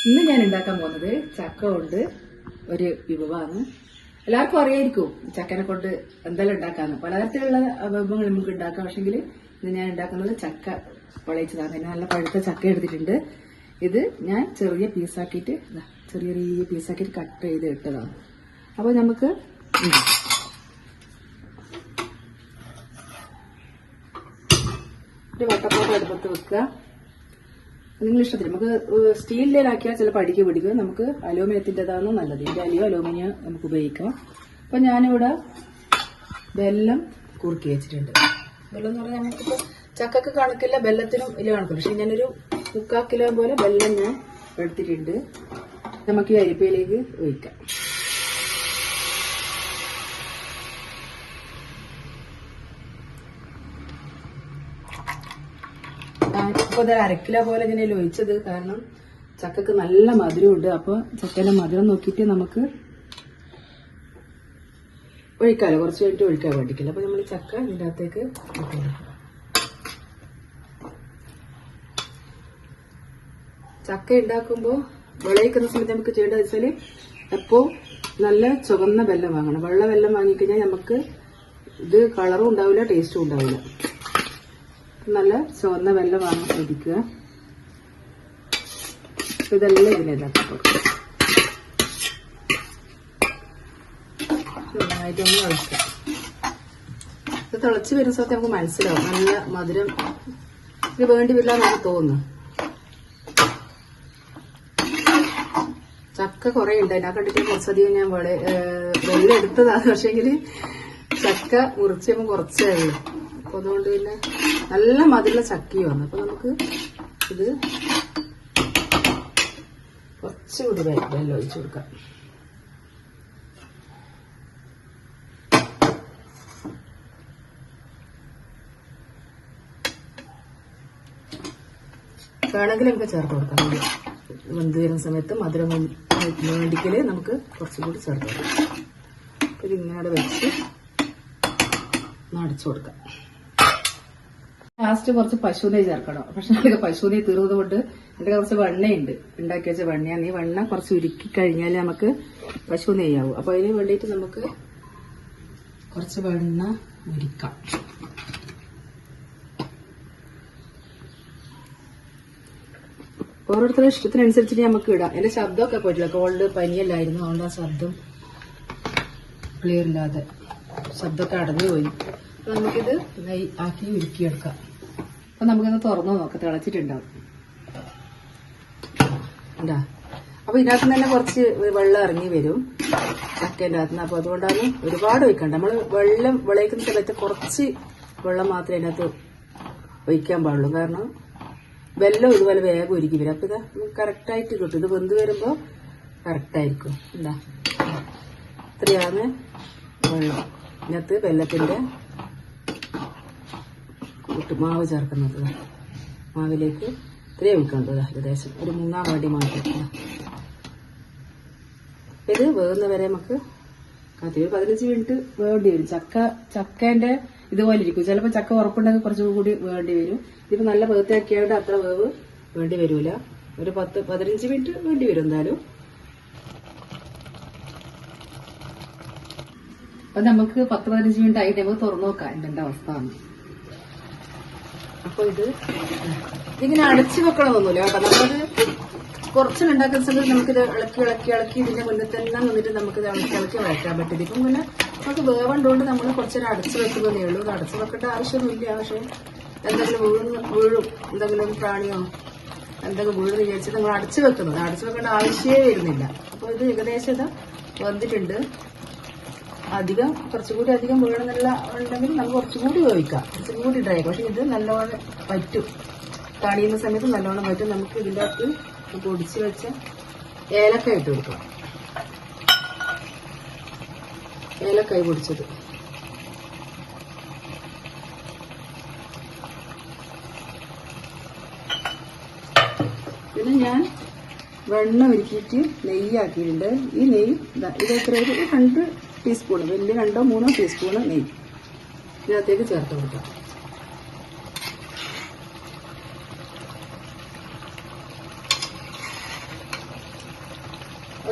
ഇന്ന് ഞാൻ ഉണ്ടാക്കാൻ പോകുന്നത് ചക്ക കൊണ്ട് ഒരു വിഭവമാണ്. എല്ലാവർക്കും അറിയായിരിക്കും ചക്കനെ കൊണ്ട് എന്തെല്ലാം ഉണ്ടാക്കാന്ന്. പലതരത്തിലുള്ള വിഭവങ്ങൾ നമുക്ക് ഉണ്ടാക്കാം. പക്ഷെങ്കിൽ ഇന്ന് ഞാൻ ഉണ്ടാക്കുന്നത് ചക്ക വിളയിച്ചതാണ്. അതിന് നല്ല പഴുത്ത ചക്ക എടുത്തിട്ടുണ്ട്. ഇത് ഞാൻ ചെറിയ പീസാക്കിയിട്ട് ചെറിയ പീസാക്കിയിട്ട് കട്ട് ചെയ്ത് ഇട്ടതാണ്. അപ്പോൾ നമുക്ക് ഒരു വട്ടപ്പാത്രം അടുപ്പത്ത് വെക്കുക. നിങ്ങൾ ഇഷ്ടത്തിന് നമുക്ക് സ്റ്റീലിലാക്കിയാൽ ചിലപ്പോൾ അടിക്ക് പിടിക്കും. നമുക്ക് അലൂമിനിയത്തിൻ്റെതാണ് നല്ലത്. ഇതിന്റെ അലുമിനിയം നമുക്ക് ഉപയോഗിക്കാം. അപ്പൊ ഞാനിവിടെ വെല്ലം കുറുക്കി വെച്ചിട്ടുണ്ട്. വെല്ലം എന്ന് പറഞ്ഞാൽ നമുക്കിപ്പോൾ ചക്കക്ക് കണക്കില്ല, വെല്ലത്തിനും ഇതിൽ കണക്കില്ല. പക്ഷെ ഞാനൊരു 3/4 കിലോ പോലെ വെല്ലം ഞാൻ എടുത്തിട്ടുണ്ട്. നമുക്ക് ഈ അരിപ്പയിലേക്ക് ഒഴിക്കാം. ഇപ്പൊ ഇത് 1/2 കിലോ പോലെ ഇങ്ങനെ ഒഴിച്ചത് കാരണം ചക്കക്ക് നല്ല മധുരമുണ്ട്. അപ്പൊ ചക്കന്റെ മധുരം നോക്കിയിട്ട് നമുക്ക് ഒഴിക്കാലോ, കുറച്ച് കഴിഞ്ഞിട്ട് ഒഴിക്കാൻ വേണ്ടിക്കില്ല. അപ്പൊ നമ്മൾ ചക്ക ഇതിന്റെ അകത്തേക്ക് ചക്ക ഉണ്ടാക്കുമ്പോൾ വിളയിക്കുന്ന സമയത്ത് നമുക്ക് ചെയ്യേണ്ടത് വെച്ചാല് എപ്പോ നല്ല ചുവന്ന വെല്ലം വാങ്ങണം. വെള്ള വെല്ലം വാങ്ങിക്കഴിഞ്ഞാൽ നമുക്ക് ഇത് കളറും ഉണ്ടാവില്ല, ടേസ്റ്റും ഉണ്ടാവില്ല. നല്ല ചുവന്ന വെല്ലം വാങ്ങാൻ ശ്രദ്ധിക്കുക. ഇതെല്ലാം ഇതിലേക്ക് കൊടുക്കുക. നന്നായിട്ടൊന്ന് ഒഴിക്കാം. ഇത് തിളച്ച് വരുന്ന സമയത്ത് നമുക്ക് മനസ്സിലാവും നല്ല മധുരം ഇത് വേണ്ടി വരില്ല എന്നാണ് തോന്നുന്നു. ചക്ക കുറെ ഉണ്ട്. അതിനെ കണ്ടിട്ട് കുറച്ചധികം ഞാൻ വെള്ളം എടുത്തതാണ്. പക്ഷെങ്കിൽ ചക്ക മുറിച്ചപ്പോൾ കുറച്ചേ ഉള്ളൂ. അപ്പൊ അതുകൊണ്ട് പിന്നെ നല്ല മധുരമുള്ള ചക്കയുമാണ്. അപ്പൊ നമുക്ക് ഇത് കുറച്ചുകൂടി വെള്ളം ഒഴിച്ചു കൊടുക്കാം. വേണമെങ്കിൽ നമുക്ക് ചേർത്ത് കൊടുക്കാം. വെന്ത് വരുന്ന സമയത്ത് മധുരം വേണ്ടിക്കല് നമുക്ക് കുറച്ചുകൂടി ചേർത്ത് കൊടുക്കാം. ഇതിങ്ങനെ വെച്ച് അടച്ചു കൊടുക്കാം. ലാസ്റ്റ് കുറച്ച് പശു നെയ്യ് ചേർക്കണം. പക്ഷെ എനിക്ക് പശു നെയ്യ് തീർന്നത് കൊണ്ട് എന്റെ കുറച്ച് വെണ്ണയുണ്ട്, ഉണ്ടാക്കി വെച്ച വെണ്ണയാണ്. ഈ വെണ്ണ കുറച്ച് ഉരുക്കി കഴിഞ്ഞാൽ നമുക്ക് പശു നെയ്യാവും. അപ്പൊ അതിന് വേണ്ടിയിട്ട് നമുക്ക് കുറച്ച് വെണ്ണ ഉരുക്കാം. ഓരോരുത്തരുടെ ഇഷ്ടത്തിനനുസരിച്ചിട്ട് നമുക്ക് ഇടാം. എന്റെ ശബ്ദമൊക്കെ പോയിട്ടില്ല, കോൾഡ് പനിയല്ലായിരുന്നു. അതുകൊണ്ട് ആ ശബ്ദം ക്ലിയർ ഇല്ലാതെ ശബ്ദമൊക്കെ അടഞ്ഞു പോയി. അപ്പൊ നമുക്കിത് നെയ്യ് ആക്കി ഉരുക്കിയെടുക്കാം. അപ്പൊ നമുക്കിത് തുറന്നു നോക്കാം, തിളച്ചിട്ടുണ്ടാവും. ഉണ്ടാ അപ്പൊ ഇതിനകത്ത് തന്നെ കുറച്ച് വെള്ളം ഇറങ്ങി വരും ചക്കേന്റെ അകത്തുനിന്ന്. അപ്പൊ അതുകൊണ്ടാണ് ഒരുപാട് ഒഴിക്കണ്ട. നമ്മൾ വെള്ളം വിളയിക്കുന്ന സമയത്ത് കുറച്ച് വെള്ളം മാത്രമേ അതിനകത്ത് ഒഴിക്കാൻ പാടുള്ളൂ. കാരണം വെള്ളം ഇതുപോലെ വേഗം ഒരുക്കി വരും. അപ്പൊ ഇത് കറക്റ്റായിട്ട് കിട്ടും. ഇത് വെന്ത് വരുമ്പോ കറക്റ്റായിരിക്കും. എന്താ ഇത്രയാണ് വെള്ളം. ഇതിനകത്ത് വെള്ളത്തിന്റെ മാവ് ചേർക്കുന്നത്. മാവിലേക്ക് ഇത്രയും ഒഴിക്കേണ്ടത് ഏകദേശം ഒരു 3 വേണ്ടി മാറ്റി. ഇത് വേകുന്ന വരെ നമുക്ക് കാത്തി 15 മിനിറ്റ് വേണ്ടി വരും. ചക്കേന്റെ ഇതുപോലെ ഇരിക്കും. ചിലപ്പോൾ ചക്ക ഉറപ്പുണ്ടെങ്കിൽ കുറച്ചുകൂടി വേണ്ടി വരും. ഇതിപ്പോ നല്ല വേഗത്താക്കിയായിട്ട് അത്ര വേവ് വേണ്ടി വരൂല. ഒരു 10-15 മിനിറ്റ് വേണ്ടി വരും എന്തായാലും. അപ്പൊ നമുക്ക് 10-15 മിനിറ്റ് ആയിട്ട് നമുക്ക് തുറന്നു നോക്കാം എന്തെന്റെ അവസ്ഥ. അപ്പൊ ഇതിങ്ങനെ അടച്ചു വെക്കണമെന്നൊന്നുമില്ല കേട്ടോ. നമ്മളത് കുറച്ചുണ്ടാക്കുന്ന സമയത്ത് നമുക്കിത് ഇളക്കി ഇതിന്റെ മുന്നിൽ തന്നെ നിന്നിട്ട് നമുക്കിത് ഇളക്കി വഴറ്റാൻ പറ്റും. ഇപ്പം പിന്നെ നമുക്ക് വേവണ്ടുകൊണ്ട് നമ്മൾ കുറച്ചേരം അടച്ചു വെക്കുന്നതേ ഉള്ളൂ. ഇത് അടച്ചു വെക്കേണ്ട ആവശ്യമൊന്നുമില്ല. പക്ഷെ എന്തെങ്കിലും വീഴും, എന്തെങ്കിലും പ്രാണിയോ എന്തെങ്കിലും വീഴുന്ന് വിചാരിച്ച് നമ്മൾ അടച്ചു വെക്കുന്നത്. അടച്ചു വെക്കേണ്ട ആവശ്യമേ വരുന്നില്ല. അപ്പൊ ഇത് ഏകദേശം ഇത് വന്നിട്ടുണ്ട്. കുറച്ചുകൂടി അധികം വേണമെന്നുള്ള ഉണ്ടെങ്കിൽ നമുക്ക് കുറച്ചുകൂടി ഉപയോഗിക്കാം, കുറച്ചുകൂടി ഡ്രൈ. പക്ഷെ ഇത് നല്ലോണം പറ്റും. തണിയുന്ന സമയത്ത് നല്ലോണം പറ്റും. നമുക്ക് ഇതിൻ്റെ അകത്ത് പൊടിച്ച് വെച്ച ഏലക്കായ ഇട്ട് കൊടുക്കാം. ഏലക്കായ പൊടിച്ചത്. പിന്നെ ഞാൻ വെണ്ണ ഉരുക്കിയിട്ട് നെയ്യാക്കിയിട്ടുണ്ട്. ഈ നെയ്യ് ഇത് എത്ര 2 ടീസ്പൂൺ, വലിയ 2-3 ടീസ്പൂണ് നെയ്യ് ഇതിനകത്തേക്ക് ചേർത്ത് കൊടുക്കാം.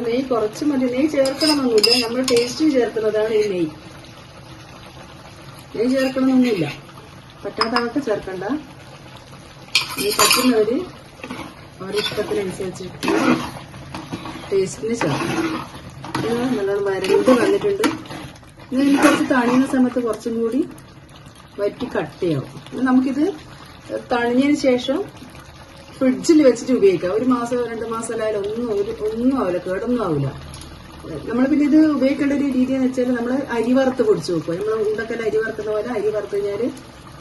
നെയ്യ് കുറച്ച് മതി. നെയ്യ് ചേർക്കണമെന്നൊന്നുമില്ല, നമ്മൾ ടേസ്റ്റിന് ചേർക്കുന്നതാണ് ഈ നെയ്യ്. നെയ്യ് ചേർക്കണമെന്നൊന്നുമില്ല, പറ്റാത്ത ആൾക്ക് ചേർക്കണ്ട. ഈ പറ്റുന്നവര് അവരുടെ ഇഷ്ടത്തിനനുസരിച്ചിട്ട് ടേസ്റ്റിന് ചേർക്കണം. നല്ലോണം വരണ്ട് വന്നിട്ടുണ്ട്. ഇനി കുറച്ച് തണിയുന്ന സമയത്ത് കുറച്ചും കൂടി വറ്റി കട്ടിയാവും. നമുക്കിത് തണിഞ്ഞതിന് ശേഷം ഫ്രിഡ്ജിൽ വെച്ചിട്ട് ഉപയോഗിക്കാം. 1 മാസം 2 മാസം അല്ലായാലും ഒന്നും ആവില്ല, കേടൊന്നും ആവില്ല. നമ്മൾ പിന്നെ ഇത് ഉപയോഗിക്കേണ്ട ഒരു രീതി എന്ന് വെച്ചാൽ നമ്മൾ അരി വറുത്ത് പൊടിച്ചു വെക്കുക. നമ്മൾ ഉണ്ടക്കല്ല അരി വറുക്കുന്ന പോലെ അരി വറുത്ത് കഴിഞ്ഞാൽ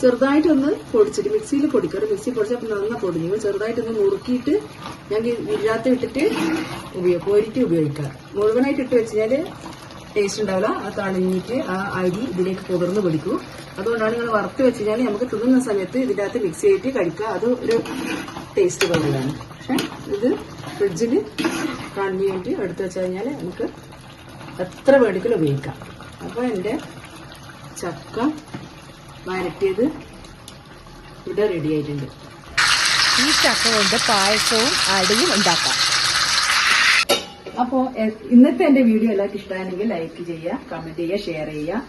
ചെറുതായിട്ടൊന്ന് പൊടിച്ചിട്ട് മിക്സിയിൽ പൊടിക്കുക. മിക്സി പൊടിച്ചപ്പോൾ നന്ന പൊടിഞ്ഞു. ചെറുതായിട്ടൊന്ന് മുറുക്കിയിട്ട് ഞങ്ങൾക്ക് ഇതിനകത്ത് ഇട്ടിട്ട് കോരിട്ട് ഉപയോഗിക്കാം. മുഴുവനായിട്ട് ഇട്ട് വെച്ച് കഴിഞ്ഞാൽ ടേസ്റ്റ് ഉണ്ടാവില്ല. അത് തണിഞ്ഞിട്ട് ആ അരി ഇതിലേക്ക് കുതിർന്ന് പിടിക്കും. അതുകൊണ്ടാണ് നിങ്ങൾ വറുത്ത് വെച്ച് കഴിഞ്ഞാൽ നമുക്ക് തിന്നുന്ന സമയത്ത് ഇതിൻ്റെ അകത്ത് മിക്സ് ചെയ്തിട്ട് കഴിക്കുക. അത് ഒരു ടേസ്റ്റ് കൂടുതലാണ്. പക്ഷെ ഇത് ഫ്രിഡ്ജിൽ കൺവീനിയൻറ്റ് എടുത്ത് വെച്ച് കഴിഞ്ഞാൽ നമുക്ക് എത്ര വേണമെങ്കിലും ഉപയോഗിക്കാം. അപ്പോൾ എൻ്റെ ചക്ക വരട്ടിയത് ഇവിടെ റെഡി ആയിട്ടുണ്ട്. ഈ ചക്ക കൊണ്ട് പായസവും അടിയും ഉണ്ടാക്കാം. അപ്പോൾ ഇന്നത്തെ എൻ്റെ വീഡിയോ എല്ലാവർക്കും ഇഷ്ടമായെങ്കിൽ ലൈക്ക് ചെയ്യുക, കമന്റ് ചെയ്യുക, ഷെയർ ചെയ്യുക.